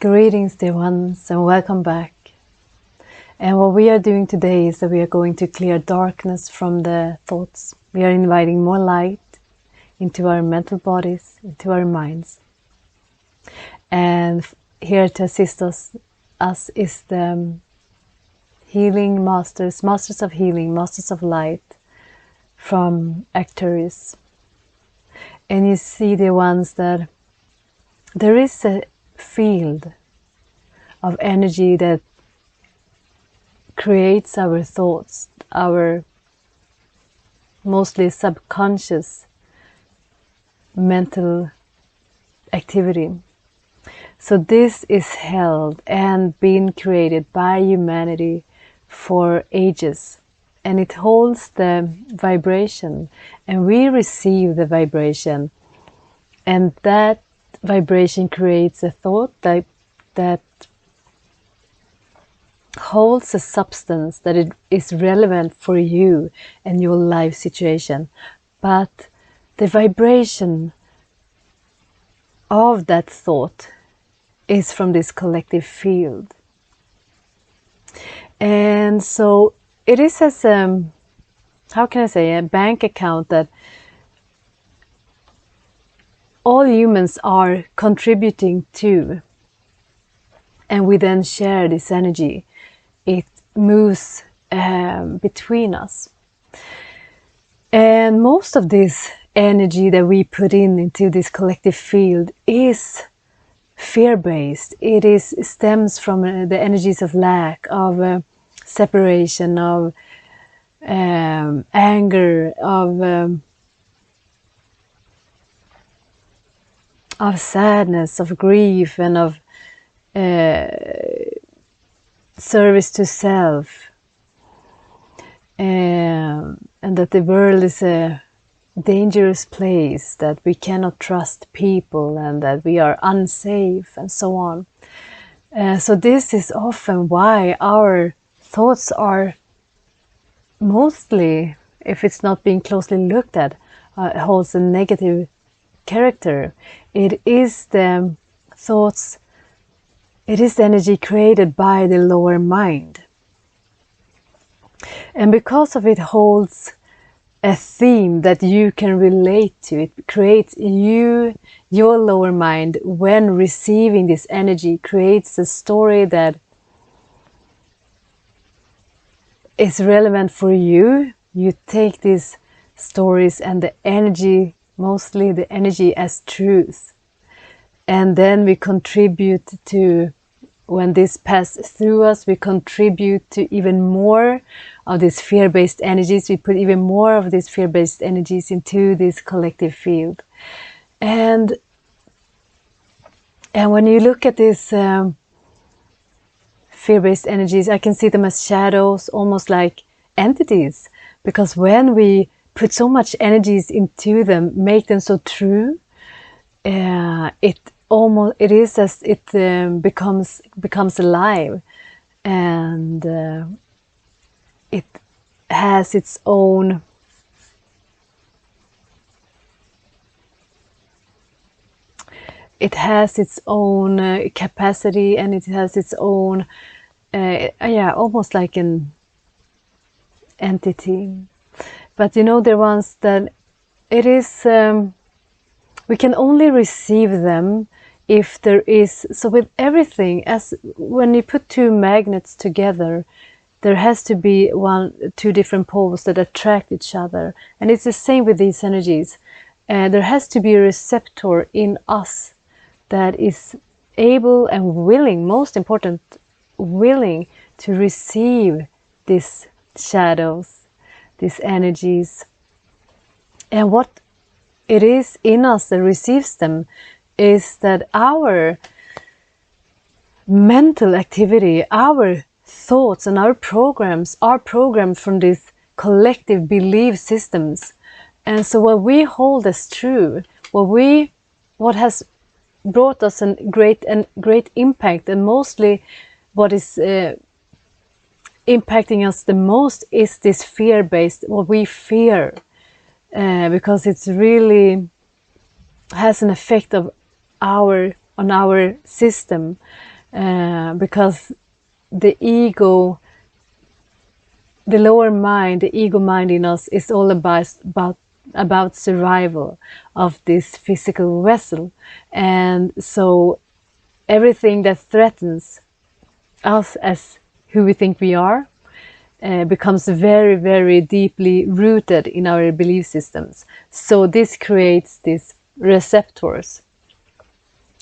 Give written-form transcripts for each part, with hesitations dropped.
Greetings, dear ones, and welcome back. And what we are doing today is that we are going to clear darkness from the thoughts. We are inviting more light into our mental bodies, into our minds. And here to assist us is the healing masters, masters of healing, masters of light from Arcturian. And you see, the ones that there is a field of energy that creates our thoughts, our mostly subconscious mental activity. So this is held and being created by humanity for ages, and it holds the vibration, and we receive the vibration, and that vibration creates a thought that holds a substance that it is relevant for you and your life situation. But the vibration of that thought is from this collective field. And so it is as how can I say, a bank account that all humans are contributing to, and we then share this energy. It moves between us, and most of this energy that we put into this collective field is fear-based. It stems from the energies of lack, of separation, of anger, of sadness, of grief, and of service to self, and that the world is a dangerous place, that we cannot trust people, and that we are unsafe, and so on. So this is often why our thoughts are mostly, if it's not being closely looked at, holds a negative character. It is the thoughts, it is the energy created by the lower mind. And because of it holds a theme that you can relate to, it creates your lower mind, when receiving this energy, creates a story that is relevant for you. You take these stories and the energy, mostly the energy, as truth. And then we contribute to, when this passes through us, we contribute to even more of these fear-based energies. We put even more of these fear-based energies into this collective field. And when you look at these fear-based energies, I can see them as shadows, almost like entities. Because when we put so much energies into them, make them so true, it is as it becomes alive, and it has its own capacity, and it has its own almost like an entity. But you know, the ones that it is, we can only receive them if there is, so with everything, as when you put two magnets together, there has to be two different poles that attract each other. And it's the same with these energies. There has to be a receptor in us that is able and willing, most important, willing to receive these shadows, these energies. And what it is in us that receives them is that our mental activity, our thoughts and our programs are programmed from these collective belief systems. And so what we hold as true, what has brought us a great impact, and mostly what is impacting us the most, is this fear-based, what we fear, because it's really has an effect on our system. because the ego, the lower mind, the ego mind in us is all about survival of this physical vessel. And so everything that threatens us as who we think we are becomes very, very deeply rooted in our belief systems. So this creates these receptors.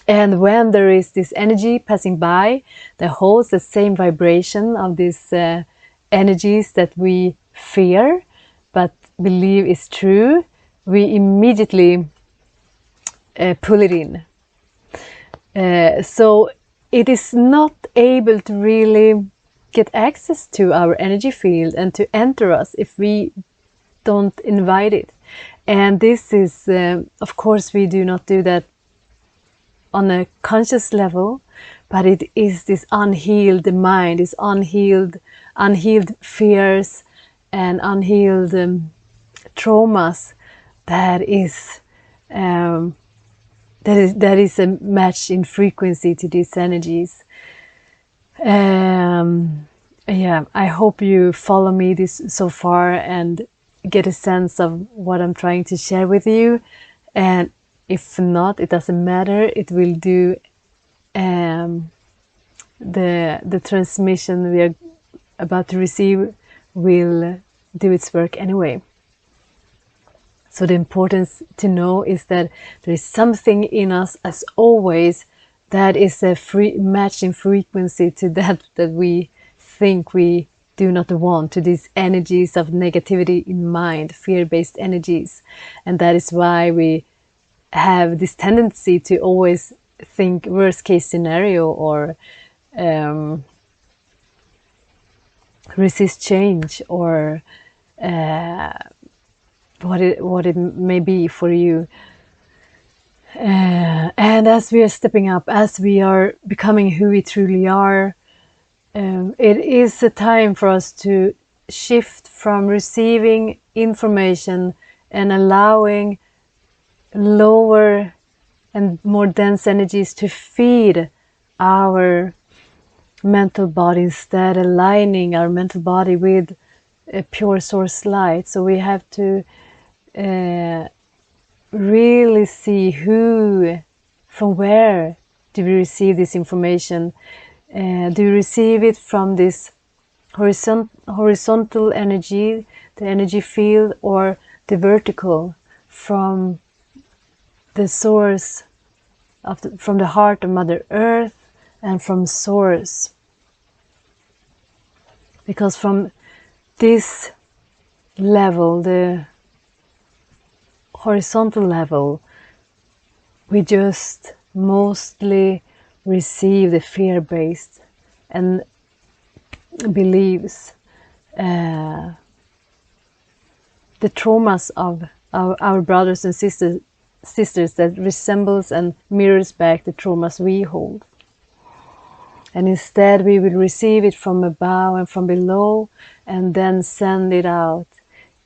And when there is this energy passing by that holds the same vibration of these energies that we fear but believe is true, we immediately pull it in. So it is not able to really get access to our energy field and to enter us if we don't invite it. And this is, of course, we do not do that on a conscious level, but it is this unhealed mind, this unhealed fears and unhealed traumas that is a match in frequency to these energies. Yeah, I hope you follow me this so far and get a sense of what I'm trying to share with you. And if not, it doesn't matter. It will do the transmission we are about to receive will do its work anyway. So the importance to know is that there is something in us, as always, that is a free match in frequency to that we think we do not want, to these energies of negativity in mind, fear-based energies. And that is why we have this tendency to always think worst case scenario or resist change or what it may be for you. And as we are stepping up, as we are becoming who we truly are, it is a time for us to shift from receiving information and allowing lower and more dense energies to feed our mental body, instead aligning our mental body with a pure source light. So we have to really see from where do we receive this information. Do we receive it from this horizontal energy, the energy field, or the vertical, from the source from the heart of Mother Earth and from source? Because from this level, the horizontal level, we just mostly receive the fear-based and beliefs, the traumas of our brothers and sisters that resembles and mirrors back the traumas we hold. And instead we will receive it from above and from below, and then send it out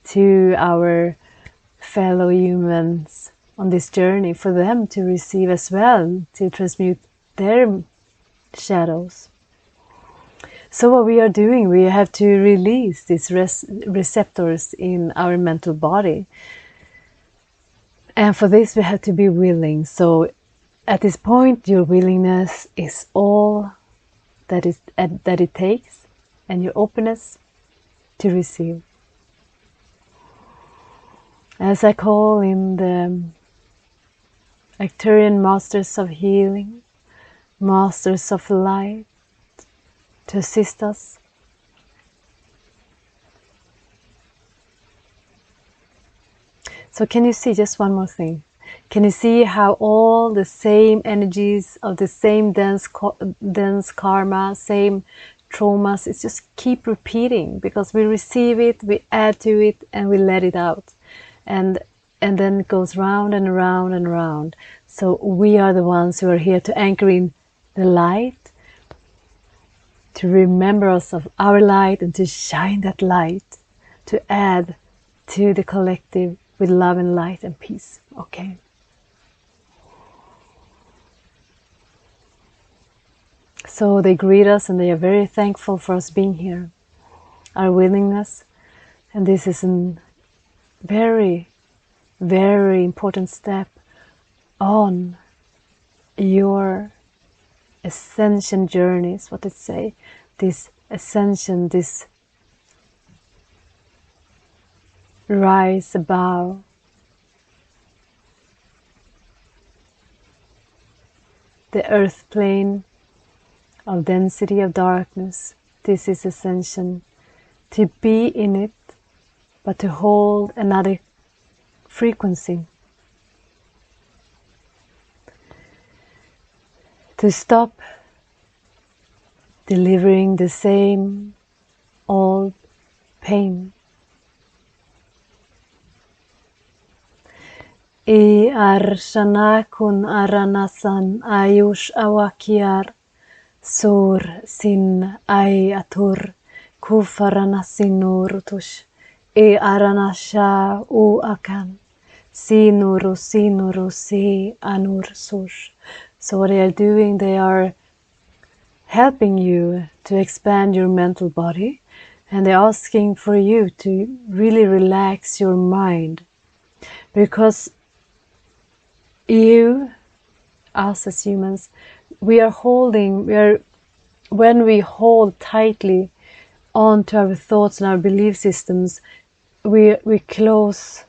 to our fellow humans on this journey for them to receive as well, to transmute their shadows. So what we are doing, we have to release these receptors in our mental body. And for this we have to be willing. So at this point, your willingness is all that it takes, and your openness to receive. As I call in the Arcturian Masters of Healing, Masters of Light, to assist us. So can you see just one more thing? Can you see how all the same energies of the same dense karma, same traumas, it's just keep repeating, because we receive it, we add to it, and we let it out. And then it goes round and around and around. So we are the ones who are here to anchor in the light, to remember us of our light and to shine that light, to add to the collective with love and light and peace. Okay. So they greet us and they are very thankful for us being here, our willingness. And this is a very, very important step on your ascension journey, is what it say. This ascension, this rise above the earth plane of density of darkness. This is ascension. To be in it, but to hold another frequency. To stop delivering the same old pain. I arshanakun aranasan ayush awakiar sur sin ay atur kufaranasinur e aranasha u akan sinuru si anur sush. So what they are doing, they are helping you to expand your mental body, and they're asking for you to really relax your mind, because you, us as humans, when we hold tightly onto our thoughts and our belief systems, we close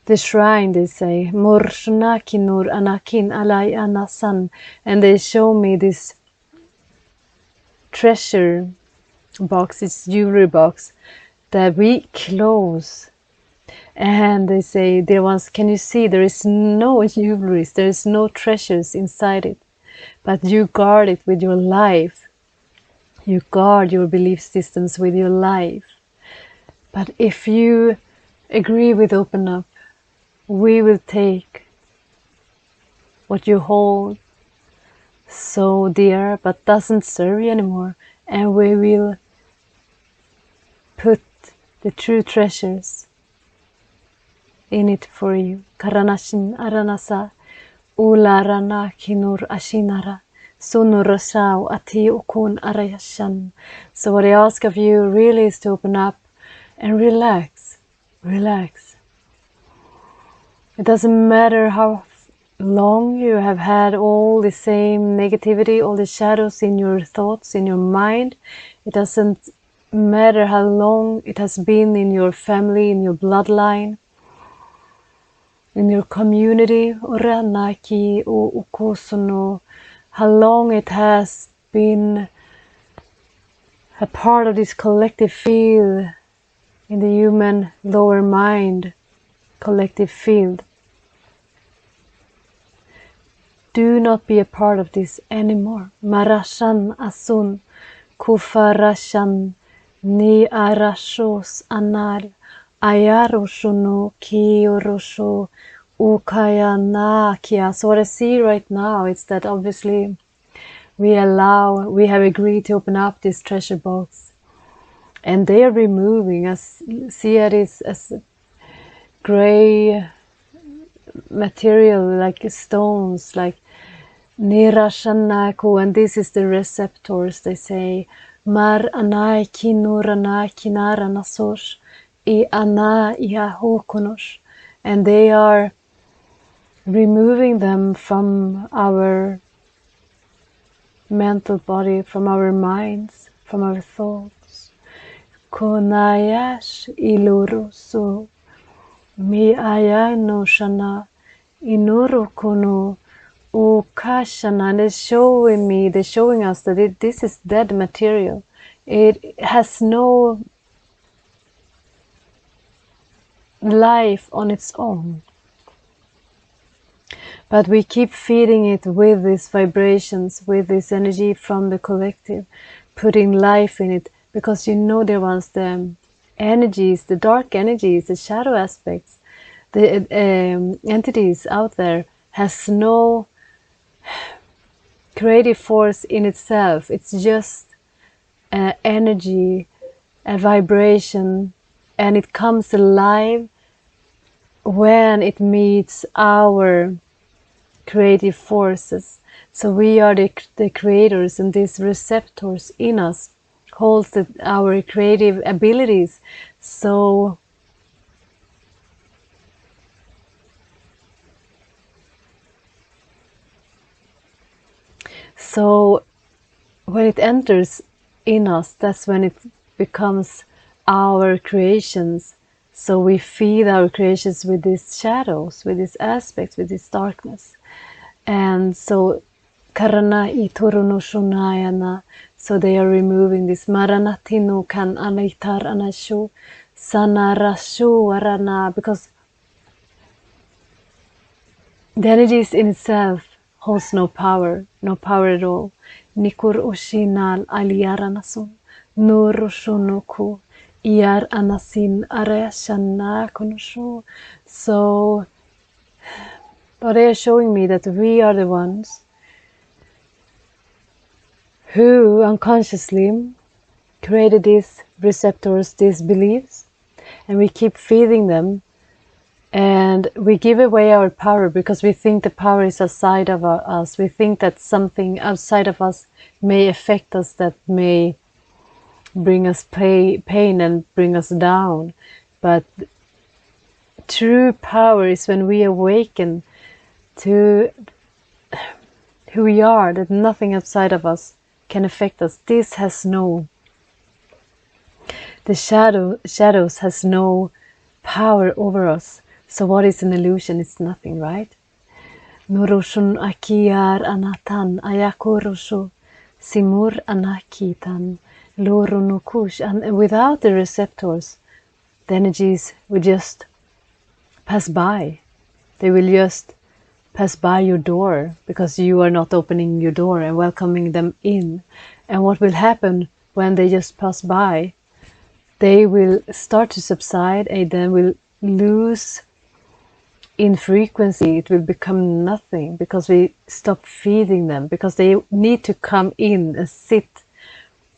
the shrine, they say, Murshnakinur Anakin Alai Anasan, and they show me this treasure box, this jewelry box that we close. And they say, dear ones, can you see there is no jewelries, there is no treasures inside it, but you guard it with your life. You guard your belief systems with your life. But if you agree with open up, we will take what you hold so dear but doesn't serve you anymore, and we will put the true treasures in it for you. Karanashin aranasa ularana kinur ashinara sunurasau ati ukun arayashan. So what I ask of you really is to open up and relax. Relax. It doesn't matter how long you have had all the same negativity, all the shadows in your thoughts, in your mind. It doesn't matter how long it has been in your family, in your bloodline, in your community, Oranaki o Ukosono, how long it has been a part of this collective field in the human lower mind collective field. Do not be a part of this anymore. Marashan asun kufarashan ni arashos anar ayaroshono kiyorosho ukayanakia. So what I see right now is that obviously we have agreed to open up this treasure box, and they are removing, see it as gray material, like stones, like nirashanaku, and this is the receptors, they say, mar anai kinurana kinara nasosh I ana iahukonosh, and they are removing them from our mental body, from our minds, from our thoughts. Konayash iluruso mi ayano shana inurukono ukashana. And they're showing us that this is dead material. It has no life on its own. But we keep feeding it with these vibrations, with this energy from the collective, putting life in it, because dear ones, the energies, the dark energies, the shadow aspects, the entities out there has no creative force in itself. It's just energy, a vibration, and it comes alive when it meets our creative forces. So we are the creators, and these receptors in us holds our creative abilities. So when it enters in us, that's when it becomes our creations. So we feed our creations with these shadows, with these aspects, with this darkness. And so karana ituruno shunayana, so they are removing this maranatino kan anaitar anashu sanarashu arana, because the energies in itself holds no power at all. Nikur ushinal aliaranasun, nurushunuku, iar anasin arashana kunushu. So, but they are showing me that we are the ones who unconsciously created these receptors, these beliefs, and we keep feeding them. And we give away our power because we think the power is outside of us. We think that something outside of us may affect us, that may bring us pain and bring us down. But true power is when we awaken to who we are, that nothing outside of us can affect us. This has no, the shadows has no power over us. So what is an illusion? It's nothing, right? Nurushun akiyar anatan ayakurushu simur anakitan lorunukush. And without the receptors, the energies will just pass by. They will just pass by your door because you are not opening your door and welcoming them in. And what will happen when they just pass by? They will start to subside and then will lose in frequency. It will become nothing because we stop feeding them, because they need to come in and sit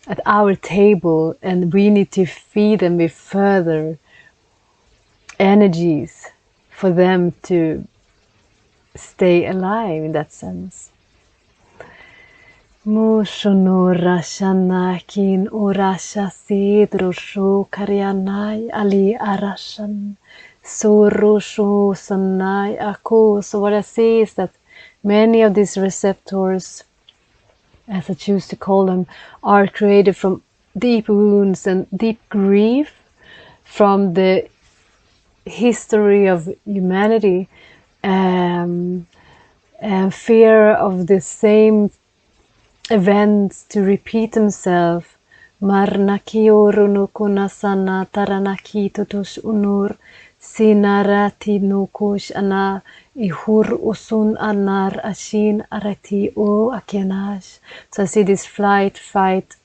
at our table, and we need to feed them with further energies for them to stay alive in that sense. Mushono rashanakin orasha sidrosho karyanai ali arashan sorosho sanai ako. So what I see is that many of these receptors, as I choose to call them, are created from deep wounds and deep grief from the history of humanity, and fear of the same events to repeat themselves. Marnaki orunukunasana taranaki tutus unur sinarati nukush ana ihur usun anar ashin arati o akenash. So I see this flight, fight,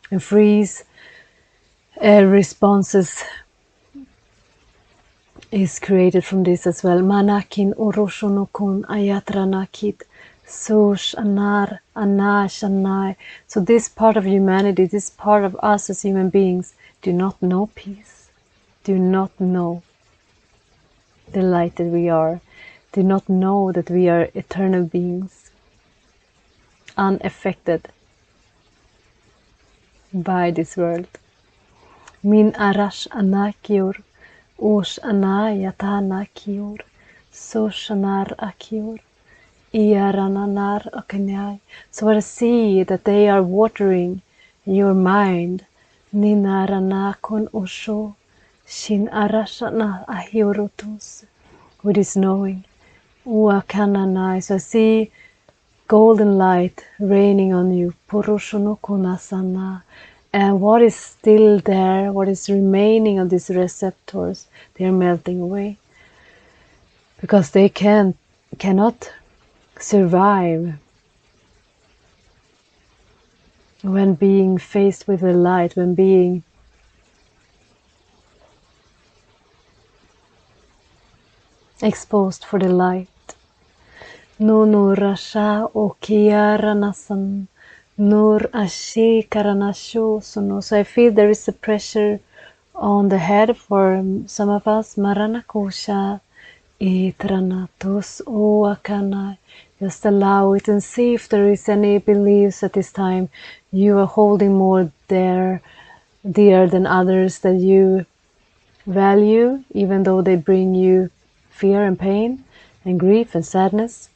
and freeze responses is created from this as well. Manakin oroshonokun ayatranakit sosh anar anash anai. So this part of humanity, this part of us as human beings, do not know peace, do not know the light that we are, do not know that we are eternal beings, unaffected by this world. Min arash anakior osh anayatana kior soshanar akior iarananar akanyai. So what I see that they are watering your mind. Ninaranakon osho shin arashana ahiorotus, with his knowing. Uakananai. So I see golden light raining on you. Poroshonokunasana. And what is still there, what is remaining of these receptors, they are melting away. Because they cannot survive when being faced with the light, when being exposed for the light. Nono rasha okiyaranasan nur ashi karanasho suno. So I feel there is a pressure on the head for some of us. Maranakosha itranatos oakana. Just allow it and see if there is any beliefs at this time you are holding more dear than others that you value, even though they bring you fear and pain and grief and sadness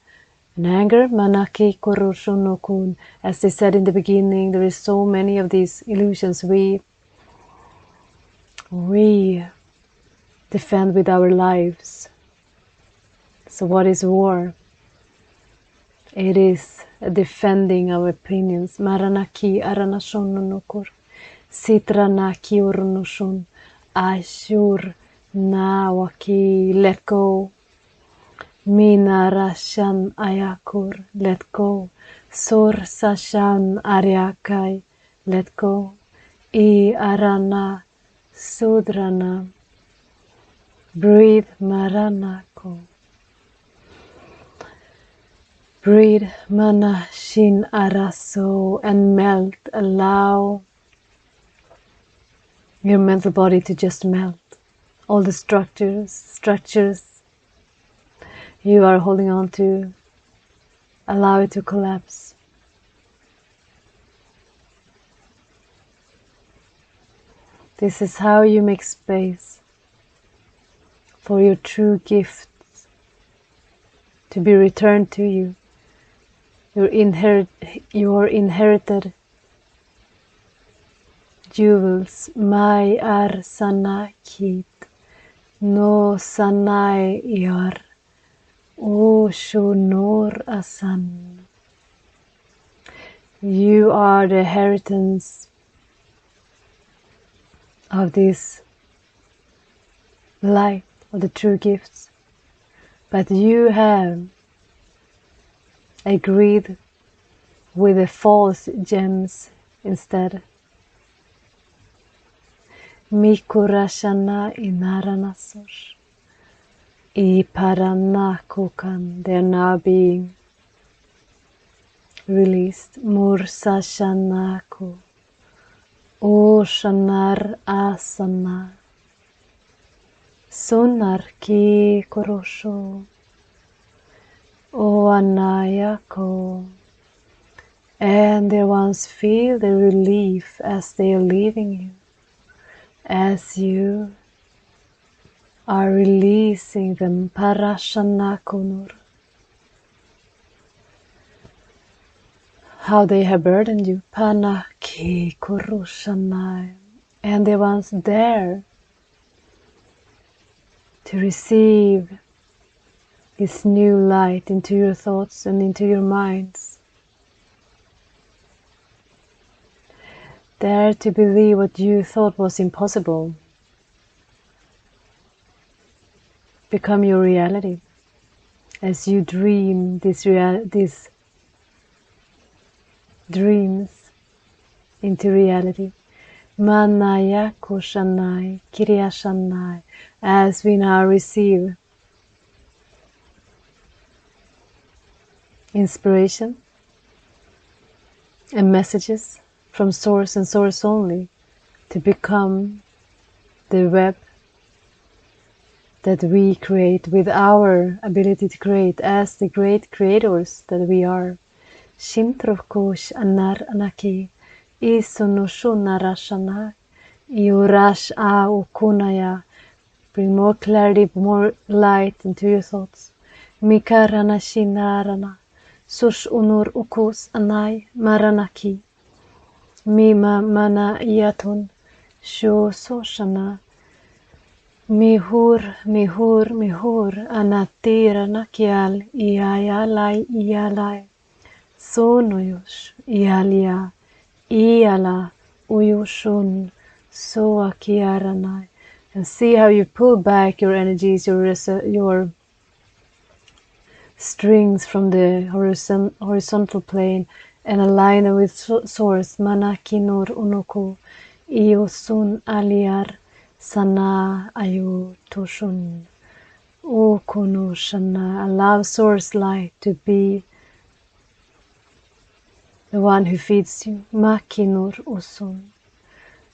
and anger. Manaki koroshonokun. As they said in the beginning, there is so many of these illusions we defend with our lives. So what is war? It is a defending our opinions. Maranaki aranashononokor. Sitranaki oronoshon. Ashur nawaki. Let go. Minarashan ayakur. Let go. Sor sashan aryakai. Let go. I arana sudrana. Breathe maranako. Breathe mana shin araso and melt. Allow your mental body to just melt. All the structures you are holding on to, allow it to collapse. This is how you make space for your true gifts to be returned to you. Your inherited jewels. Mai ar sanakit no sanai yar o shonor asan. You are the inheritance of this light of the true gifts, but you have agreed with the false gems instead. Mikurashana inaranasor. Iparanakukan. They are now being released. Mursashanaku. Oshanar asana. Sunarki korosho. O anayako. And they once feel the relief as they are leaving you. As you are releasing them. Parashanakunur. How they have burdened you. Panaki kurushanai. And they once dare to receive this new light into your thoughts and into your minds. Dare to believe what you thought was impossible. Become your reality as you dream these dreams into reality. Manaya koshanai, kiryashanai. As we now receive inspiration and messages from source and source only to become the web that we create with our ability to create as the great creators that we are. Shintrovkosh anar anaki isonoshunarashana iurash a ukunaya. Bring more clarity, more light into your thoughts. Mikarana shinarana sush unur ukos anai maranaki. Mima mana yatun sho soshana. Mihur anatira nakial iayalai sonoyush ialia iala uyushun soakiaranai. And see how you pull back your energies, your strings from the horizontal plane and align them with source. Manakinur unuku iosun aliar sana ayu toshun okunu shana. Allow source light to be the one who feeds you. Makinur usun.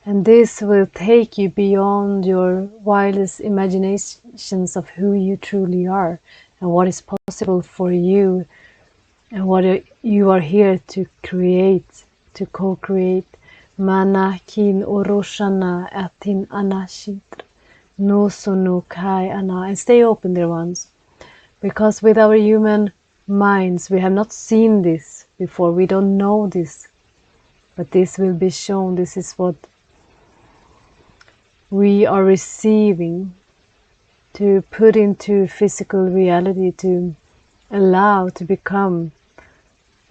And this will take you beyond your wildest imaginations of who you truly are and what is possible for you and what you are here to create, to co-create. Mana kin oroshana atin anashitr no sono kai ana. And stay open, dear ones, because with our human minds we have not seen this before. We don't know this, but this will be shown. This is what we are receiving to put into physical reality, to allow to become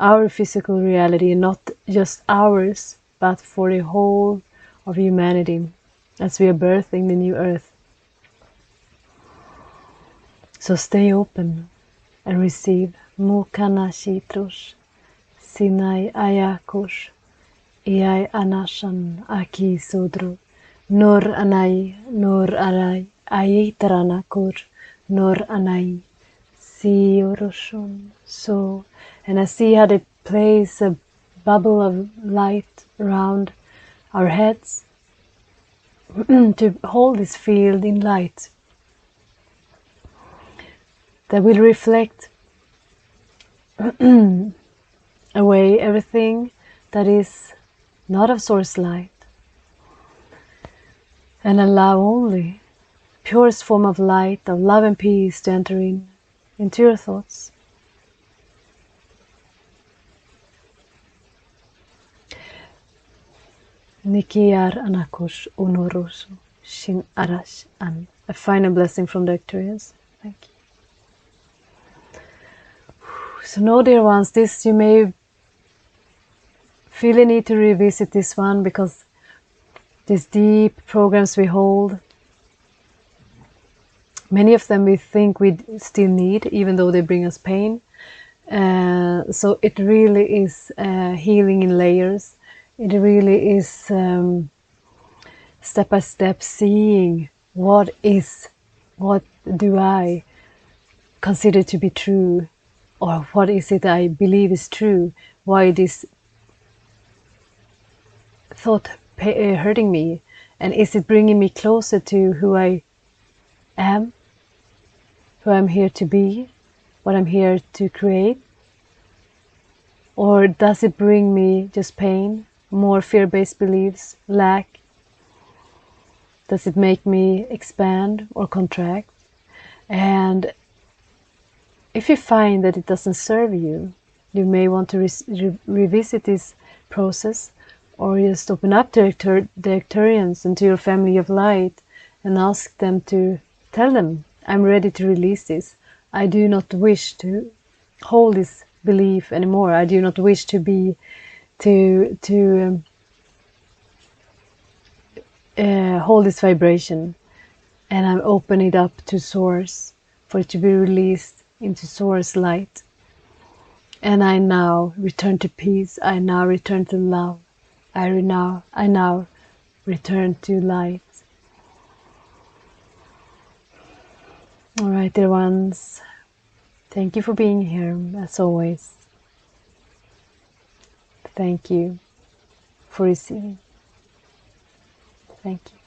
our physical reality, not just ours, but for the whole of humanity as we are birthing the new earth. So stay open and receive. Mukana shitrush, sinai ayakush, iai anashan aki sudru, nor anai, nor arai, aitaranakur, nor anai, si oroshun. So, and I see how they place a bubble of light around our heads to hold this field in light that will reflect away everything that is not of source light, and allow only purest form of light, of love and peace to enter into your thoughts. Nikiyar anakush unorosu shin arash an. A final blessing from the Arcturians. Thank you. So know, dear ones, this you may feel a need to revisit this one, because these deep programs we hold, many of them we think we still need, even though they bring us pain. So it really is healing in layers. It really is step by step seeing what do I consider to be true, or what is it I believe is true, why this thought hurting me, and is it bringing me closer to who I am, who I'm here to be, what I'm here to create, or does it bring me just pain, more fear-based beliefs, lack? Does it make me expand or contract? And if you find that it doesn't serve you, you may want to revisit this process, or just open up to the Arcturians and to your family of light and ask them to tell them, I'm ready to release this. I do not wish to hold this belief anymore. I do not wish to be hold this vibration, and I'm opening it up to source, for it to be released into source light. And I now return to peace. I now return to love. I now return to light. All right, dear ones, thank you for being here as always. Thank you for receiving. Thank you.